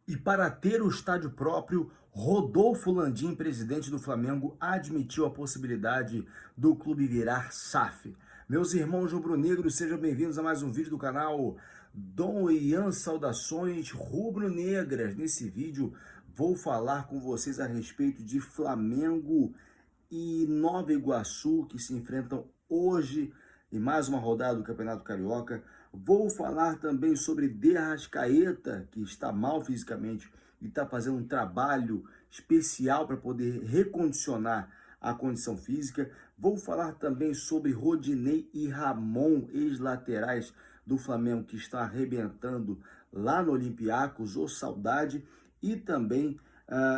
E para ter o estádio próprio, Rodolfo Landim, presidente do Flamengo, admitiu a possibilidade do clube virar SAF. Meus irmãos rubro-negros, sejam bem-vindos a mais um vídeo do canal Dom Ian Saudações Rubro-Negras. Nesse vídeo vou falar com vocês a respeito de Flamengo e Nova Iguaçu, que se enfrentam hoje em mais uma rodada do Campeonato Carioca. Vou falar também sobre De Arrascaeta, que está mal fisicamente e está fazendo um trabalho especial para poder recondicionar a condição física. Vou falar também sobre Rodinei e Ramon, ex-laterais do Flamengo, que está arrebentando lá no Olympiacos, ô saudade, e também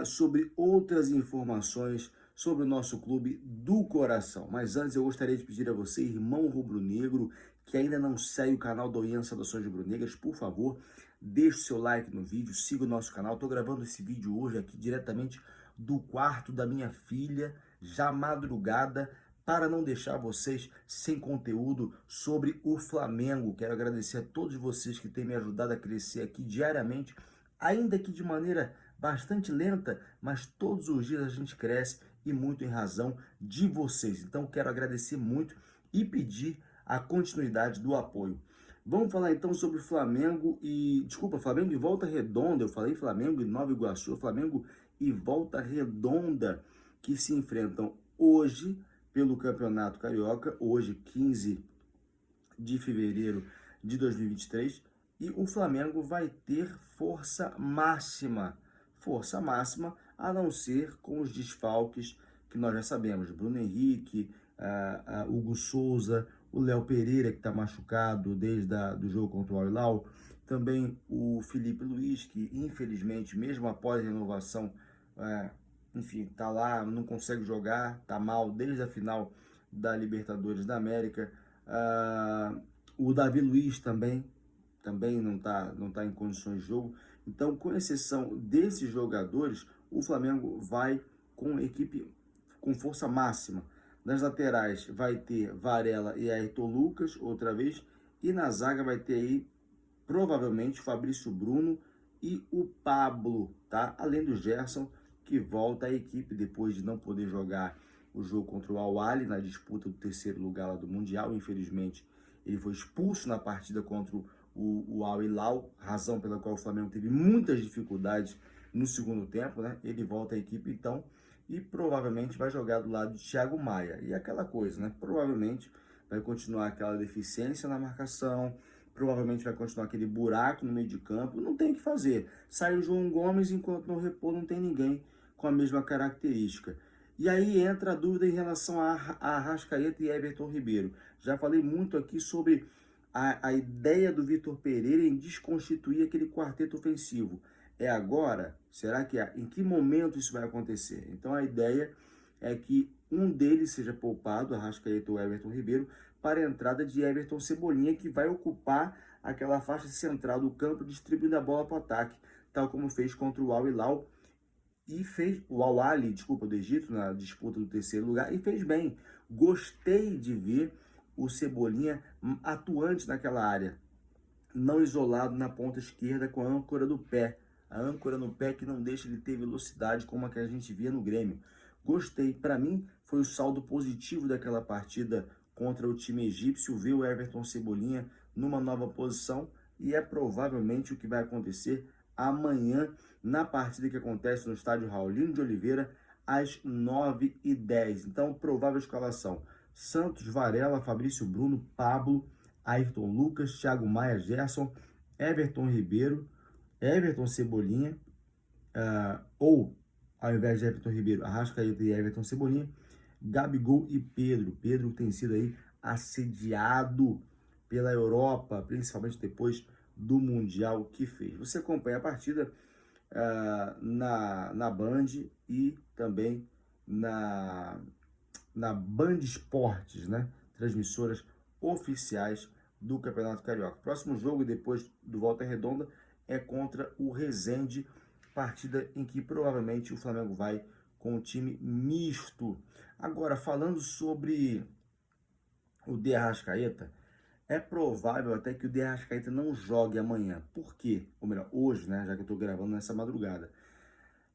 sobre outras informações sobre o nosso clube do coração. Mas antes eu gostaria de pedir a você, irmão rubro-negro, que ainda não segue o canal do Ian Saudações Rubro-Negras, por favor, deixe o seu like no vídeo, siga o nosso canal. Estou gravando esse vídeo hoje aqui diretamente do quarto da minha filha, já madrugada, para não deixar vocês sem conteúdo sobre o Flamengo. Quero agradecer a todos vocês que têm me ajudado a crescer aqui diariamente, ainda que de maneira bastante lenta, mas todos os dias a gente cresce e muito em razão de vocês. Então quero agradecer muito e pedir a continuidade do apoio. Vamos falar então sobre Flamengo Flamengo e Volta Redonda. Eu falei Flamengo e Nova Iguaçu, Flamengo e Volta Redonda, que se enfrentam hoje pelo Campeonato Carioca, hoje 15 de fevereiro de 2023, e o Flamengo vai ter força máxima, a não ser com os desfalques que nós já sabemos, Bruno Henrique, Hugo Souza, o Léo Pereira, que está machucado desde do jogo contra o Al-Hilal, também o Felipe Luiz, que infelizmente, mesmo após a renovação, enfim, está lá, não consegue jogar, está mal desde a final da Libertadores da América. O Davi Luiz também não tá em condições de jogo. Então, com exceção desses jogadores, o Flamengo vai com equipe com força máxima. Nas laterais vai ter Varela e Ayrton Lucas, outra vez. E na zaga vai ter aí, provavelmente, Fabrício Bruno e o Pablo, tá? Além do Gerson, que volta à equipe depois de não poder jogar o jogo contra o Al-Ahly na disputa do terceiro lugar lá do Mundial. Infelizmente, ele foi expulso na partida contra o Al-Hilal, razão pela qual o Flamengo teve muitas dificuldades no segundo tempo, né? Ele volta à equipe então e provavelmente vai jogar do lado de Thiago Maia. E aquela coisa, né? Provavelmente vai continuar aquela deficiência na marcação, provavelmente vai continuar aquele buraco no meio de campo. Não tem o que fazer. Sai o João Gomes, enquanto no repouso não tem ninguém com a mesma característica. E aí entra a dúvida em relação a Arrascaeta e Everton Ribeiro. Já falei muito aqui sobre a ideia do Vitor Pereira em desconstituir aquele quarteto ofensivo. É agora? Será que em que momento isso vai acontecer? Então a ideia é que um deles seja poupado, Arrascaeta ou Everton Ribeiro, para a entrada de Everton Cebolinha, que vai ocupar aquela faixa central do campo, distribuindo a bola para o ataque, tal como fez contra o Al-Hilal e fez o Al-Ahly, do Egito, na disputa do terceiro lugar, e fez bem. Gostei de ver o Cebolinha atuante naquela área, não isolado na ponta esquerda com a âncora do pé. A âncora no pé que não deixa ele ter velocidade como a que a gente via no Grêmio. Gostei. Para mim, foi o saldo positivo daquela partida contra o time egípcio, ver o Everton Cebolinha numa nova posição, e é provavelmente o que vai acontecer amanhã na partida que acontece no estádio Raulino de Oliveira às 9h10. Então, provável escalação: Santos, Varela, Fabrício Bruno, Pablo, Ayrton Lucas, Thiago Maia, Gerson, Everton Ribeiro, Everton Cebolinha, ou ao invés de Everton Ribeiro, Arrascaeta e Everton Cebolinha, Gabigol e Pedro. Pedro tem sido aí assediado pela Europa, principalmente depois do Mundial que fez. Você acompanha a partida na Band e também na Band Esportes, né? Transmissoras oficiais do Campeonato Carioca. Próximo jogo, depois do Volta Redonda, é contra o Resende, partida em que provavelmente o Flamengo vai com o time misto. Agora, falando sobre o De Arrascaeta, É provável até que o De Arrascaeta não jogue amanhã. Por quê? Ou melhor, hoje, né? Já que eu estou gravando nessa madrugada.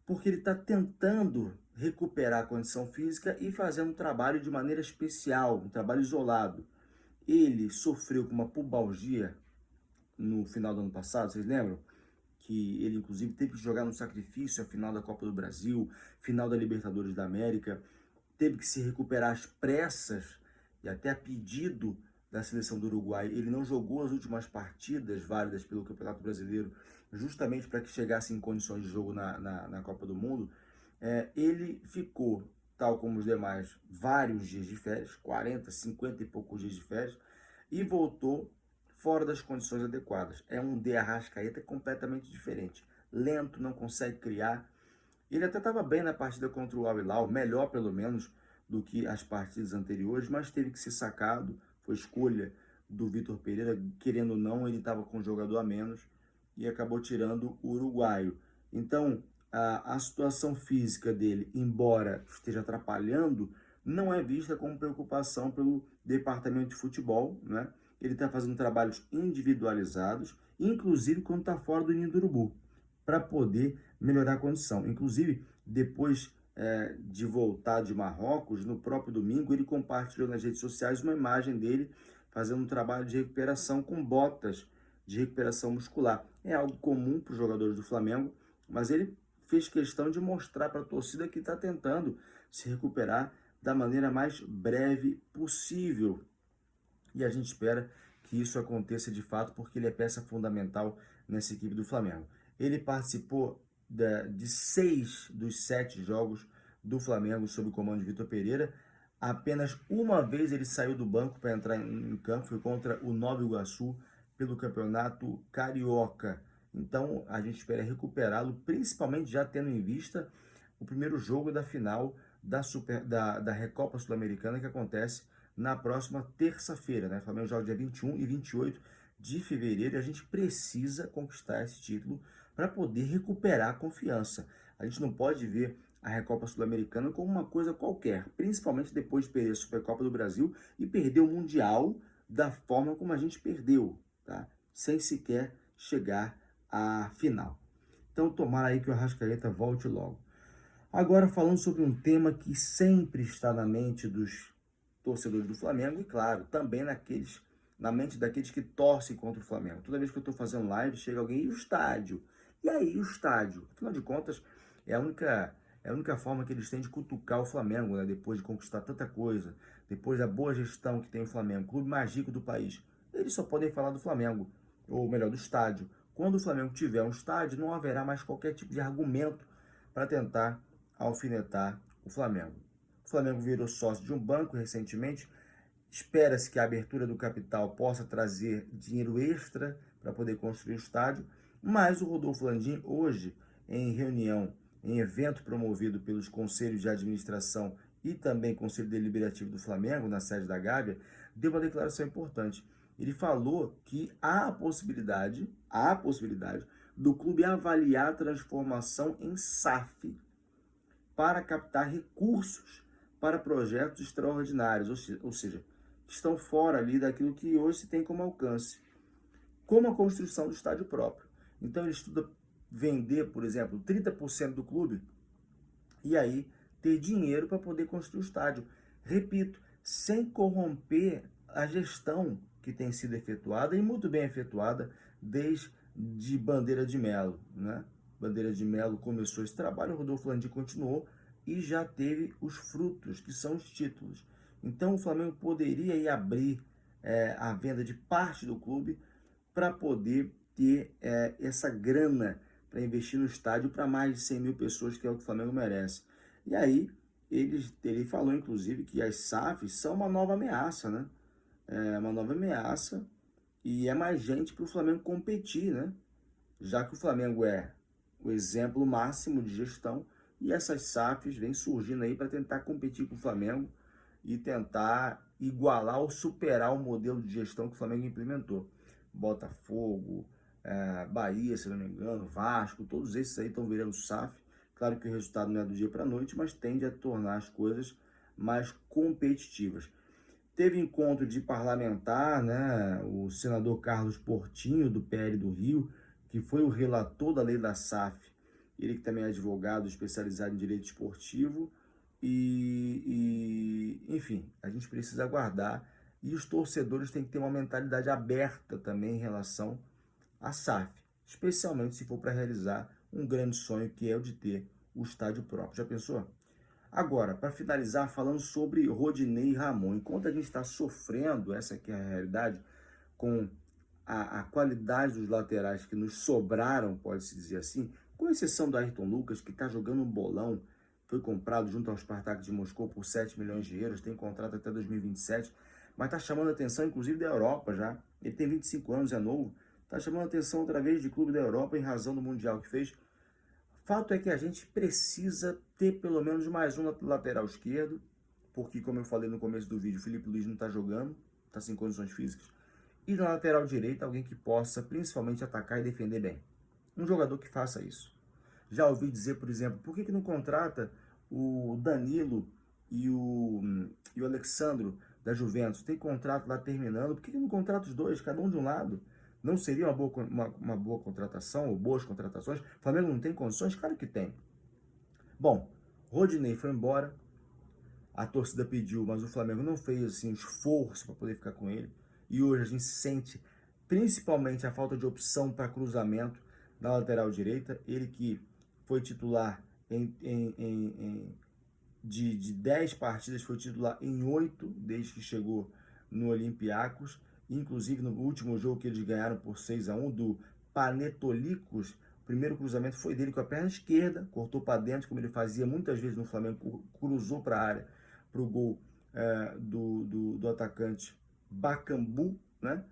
Porque ele está tentando recuperar a condição física e fazendo um trabalho de maneira especial, um trabalho isolado. Ele sofreu com uma pubalgia no final do ano passado, vocês lembram? Que ele inclusive teve que jogar no sacrifício a final da Copa do Brasil, final da Libertadores da América, teve que se recuperar às pressas e até a pedido da seleção do Uruguai. Ele não jogou as últimas partidas válidas pelo Campeonato Brasileiro, justamente para que chegasse em condições de jogo na Copa do Mundo. Ele ficou, tal como os demais, vários dias de férias, 40, 50 e poucos dias de férias, e voltou fora das condições adequadas. É um De Arrascaeta completamente diferente. Lento, não consegue criar. Ele até estava bem na partida contra o Al Hilal, melhor pelo menos do que as partidas anteriores, mas teve que ser sacado. Foi escolha do Vitor Pereira, querendo ou não, ele estava com um jogador a menos e acabou tirando o uruguaio. Então, a situação física dele, embora esteja atrapalhando, não é vista como preocupação pelo departamento de futebol, né? Ele está fazendo trabalhos individualizados, inclusive quando está fora do ninho do urubu, para poder melhorar a condição. Inclusive, depois de voltar de Marrocos, no próprio domingo, ele compartilhou nas redes sociais uma imagem dele fazendo um trabalho de recuperação com botas de recuperação muscular. É algo comum para os jogadores do Flamengo, mas ele fez questão de mostrar para a torcida que está tentando se recuperar da maneira mais breve possível. E a gente espera que isso aconteça de fato, porque ele é peça fundamental nessa equipe do Flamengo. Ele participou de 6 dos 7 jogos do Flamengo sob o comando de Vitor Pereira. Apenas uma vez ele saiu do banco para entrar em campo, foi contra o Nova Iguaçu pelo Campeonato Carioca. Então a gente espera recuperá-lo, principalmente já tendo em vista o primeiro jogo da final da Recopa Sul-Americana, que acontece na próxima terça-feira, né? O Flamengo joga dia 21 e 28 de fevereiro e a gente precisa conquistar esse título para poder recuperar a confiança. A gente não pode ver a Recopa Sul-Americana como uma coisa qualquer, principalmente depois de perder a Supercopa do Brasil e perder o Mundial da forma como a gente perdeu, tá? Sem sequer chegar à final. Então, tomara aí que o Arrascaeta volte logo. Agora, falando sobre um tema que sempre está na mente dos torcedores do Flamengo e, claro, também na mente daqueles que torcem contra o Flamengo. Toda vez que eu estou fazendo live, chega alguém, e o estádio? E aí, o estádio? Afinal de contas, é a única forma que eles têm de cutucar o Flamengo, né? Depois de conquistar tanta coisa, depois da boa gestão que tem o Flamengo, clube mais rico do país. Eles só podem falar do Flamengo, ou melhor, do estádio. Quando o Flamengo tiver um estádio, não haverá mais qualquer tipo de argumento para tentar alfinetar o Flamengo. O Flamengo virou sócio de um banco recentemente. Espera-se que a abertura do capital possa trazer dinheiro extra para poder construir o estádio, mas o Rodolfo Landim, hoje, em reunião, em evento promovido pelos conselhos de administração e também Conselho Deliberativo do Flamengo, na sede da Gávea, deu uma declaração importante. Ele falou que há a possibilidade do clube avaliar a transformação em SAF para captar recursos para projetos extraordinários, ou seja, que estão fora ali daquilo que hoje se tem como alcance, como a construção do estádio próprio. Então ele estuda vender, por exemplo, 30% do clube e aí ter dinheiro para poder construir o estádio. Repito, sem corromper a gestão que tem sido efetuada e muito bem efetuada desde Bandeira de Melo, né? Bandeira de Melo começou esse trabalho, o Rodolfo Landim continuou e já teve os frutos, que são os títulos. Então o Flamengo poderia aí abrir a venda de parte do clube para poder ter essa grana para investir no estádio para mais de 100 mil pessoas, que é o que o Flamengo merece. E aí ele falou, inclusive, que as SAFs são uma nova ameaça, né? É uma nova ameaça e é mais gente para o Flamengo competir, né? Já que o Flamengo é o exemplo máximo de gestão e essas SAFs vêm surgindo aí para tentar competir com o Flamengo e tentar igualar ou superar o modelo de gestão que o Flamengo implementou. Botafogo, Bahia, se não me engano, Vasco, todos esses aí estão virando SAF. Claro que o resultado não é do dia para a noite, mas tende a tornar as coisas mais competitivas. Teve encontro de parlamentar, né? O senador Carlos Portinho, do PL do Rio, que foi o relator da lei da SAF, ele que também é advogado especializado em direito esportivo, enfim, a gente precisa aguardar, e os torcedores têm que ter uma mentalidade aberta também em relação à SAF, especialmente se for para realizar um grande sonho que é o de ter o estádio próprio. Já pensou? Agora, para finalizar, falando sobre Rodinei e Ramon, enquanto a gente está sofrendo, essa aqui é a realidade, com a qualidade dos laterais que nos sobraram, pode-se dizer assim, com exceção do Ayrton Lucas, que está jogando um bolão, foi comprado junto ao Spartak de Moscou por 7 milhões de euros, tem contrato até 2027, mas está chamando a atenção, inclusive, da Europa já. Ele tem 25 anos, é novo, está chamando a atenção outra vez de clube da Europa em razão do Mundial que fez. Fato é que a gente precisa ter pelo menos mais um lateral esquerdo, porque, como eu falei no começo do vídeo, o Felipe Luiz não está jogando, está sem condições físicas. E na lateral direita, alguém que possa principalmente atacar e defender bem. Um jogador que faça isso. Já ouvi dizer, por exemplo, por que não contrata o Danilo e o Alexandro da Juventus? Tem contrato lá terminando, por que não contrata os dois, cada um de um lado? Não seria uma boa contratação, ou boas contratações? O Flamengo não tem condições? Claro que tem. Bom, Rodinei foi embora, a torcida pediu, mas o Flamengo não fez assim, esforço para poder ficar com ele. E hoje a gente sente principalmente a falta de opção para cruzamento na lateral direita. Ele que foi titular de 10 partidas, foi titular em 8 desde que chegou no Olympiacos. Inclusive no último jogo que eles ganharam por 6-1 do Panetolikos, o primeiro cruzamento foi dele com a perna esquerda, cortou para dentro, como ele fazia muitas vezes no Flamengo, cruzou para a área, para o gol do atacante Bakambu, né?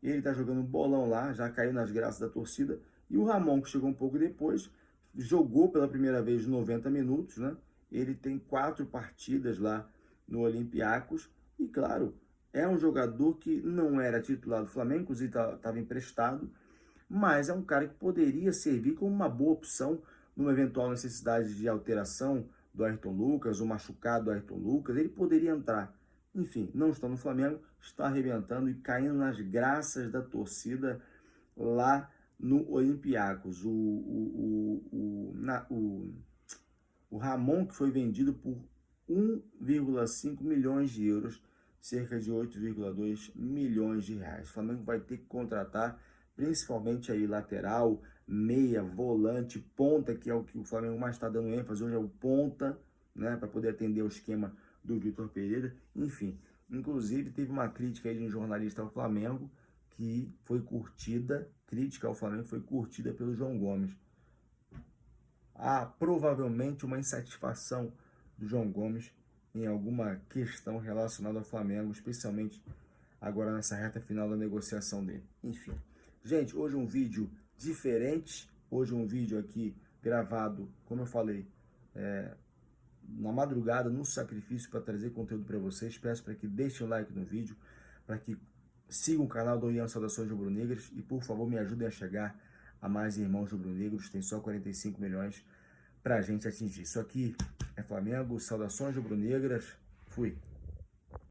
Ele está jogando um bolão lá, já caiu nas graças da torcida. E o Ramon, que chegou um pouco depois, jogou pela primeira vez 90 minutos, né? Ele tem 4 partidas lá no Olympiacos. E, claro, é um jogador que não era titular do Flamengo, inclusive estava emprestado, mas é um cara que poderia servir como uma boa opção numa eventual necessidade de alteração do Ayrton Lucas, o machucado do Ayrton Lucas. Ele poderia entrar. Enfim, não está no Flamengo, está arrebentando e caindo nas graças da torcida lá no Olympiacos. O Ramon, que foi vendido por 1,5 milhões de euros, cerca de 8,2 milhões de reais. O Flamengo vai ter que contratar principalmente aí lateral, meia, volante, ponta, que é o que o Flamengo mais está dando ênfase hoje, é o ponta, né, para poder atender o esquema do Vitor Pereira. Enfim, inclusive teve uma crítica aí de um jornalista ao Flamengo que foi curtida, crítica ao Flamengo foi curtida pelo João Gomes. Há provavelmente uma insatisfação do João Gomes em alguma questão relacionada ao Flamengo, especialmente agora nessa reta final da negociação dele. Enfim, gente, hoje um vídeo diferente, hoje um vídeo aqui gravado, como eu falei, na madrugada, no sacrifício para trazer conteúdo para vocês. Peço para que deixem o like no vídeo, para que sigam o canal do Ian Saudações Rubro-Negras e, por favor, me ajudem a chegar a mais irmãos rubro-negros. Tem só 45 milhões para a gente atingir. Isso aqui é Flamengo, Saudações Rubro-Negras. Fui.